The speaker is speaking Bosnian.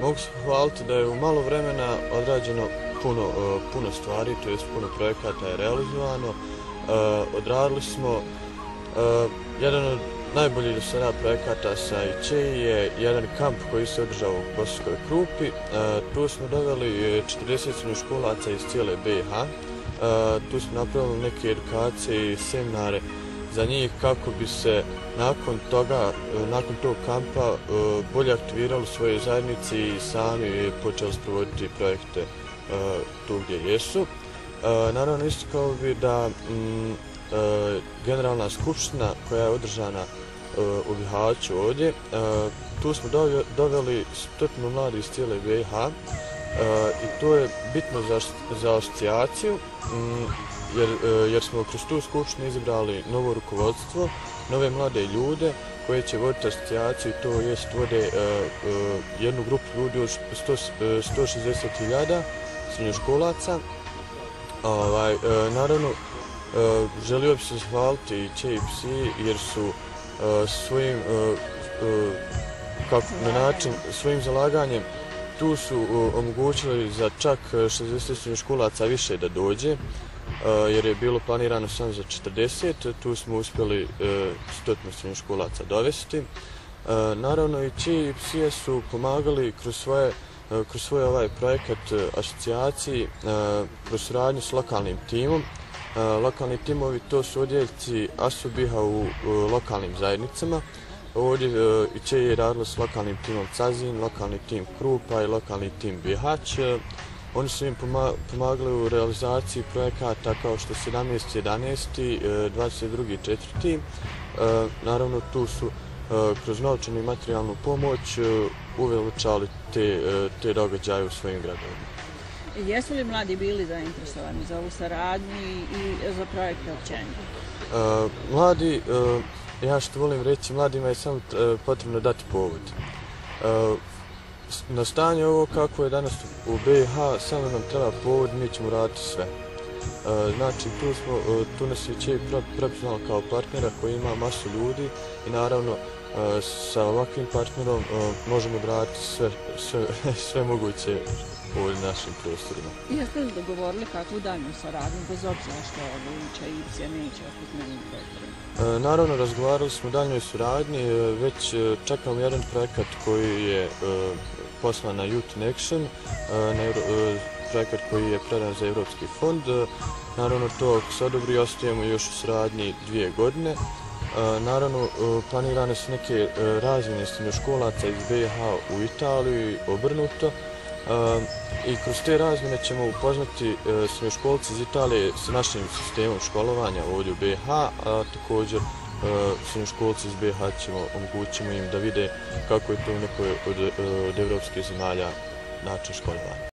Mogu se pohvaliti da je u malo vremena odrađeno puno stvari, to jest puno projekata je realizovano. Odradili smo jedan od najboljih do sada projekata sa IČEI je jedan kamp koji se održao u Bosanskoj Krupi. Tu smo doveli 40 srednjoškolaca iz cijele BiH. Tu smo napravili neke edukacije i seminare za njih kako bi se nakon tog kampa bolje aktivirali u svojoj zajednici i sami počeli sprovoditi projekte tu gdje jesu. Naravno, istakao bi da Generalna skupština koja je održana u Bihaću ovdje, tu smo doveli 100 mladih iz cijele BiH i to je bitno za asocijaciju jer smo kroz tu skupštinu izabrali novo rukovodstvo, nove mlade ljude koje će voditi asocijaciju, to jest vode jednu grupu ljudi od 160.000 srednjoškolaca. Naravno, želio bih se zahvaliti IČEI jer su svojim zalaganjem tu su omogućili za čak 60 srednjoškolaca više da dođe, jer je bilo planirano samo za 40, tu smo uspjeli 100 srednjoškolaca dovesti. Naravno, IČEI i su pomagali kroz svoj ovaj projekat asocijaciji, kroz suradnju s lokalnim timom. Lokalni timovi to su odjeljci ASUBIH-a u lokalnim zajednicama. Ovdje IČEI je radilo s lokalnim timom Cazin, lokalni tim Krupa i lokalni tim Bihać. Oni su im pomagali u realizaciji projekata kao što 17.11., 22.4. Naravno, tu su kroz novčanu i materijalnu pomoć uveličali te događaje u svojim gradovima. Jesu li mladi bili zainteresovani za ovu saradnju i za projekte općenito? Mladi, ja što volim reći, mladima je samo potrebno dati povod. Na stanje ovo kako je danas u BiH, samo nam treba povod, mi ćemo raditi sve. Znači, tu nas je IČEI prepoznala kao partnera koji ima masu ljudi i naravno sa ovakvim partnerom možemo raditi sve moguće u našim prostorima. Jeste li dogovorili kakvu daljnju saradnju, bez obzira što IČEI neće ostati na ovim prostorima? Naravno, razgovarali smo o daljnjoj suradnji, već čekamo jedan projekat koji je poslan na Youth in Action, projekat koji je predan za Europski fond. Naravno, to ako se odobri, ostajemo još u saradnji 2 godine. Naravno, planirane su neke razmjene srednjoškolaca iz BiH u Italiju i obrnuto. I kroz te razmjene ćemo upoznati srednjoškolci iz Italije s našim sistemom školovanja ovdje u BiH, a također srednjoškolci iz BiH omogućimo im da vide kako je to u nekoj od evropskih zemalja način školovanja.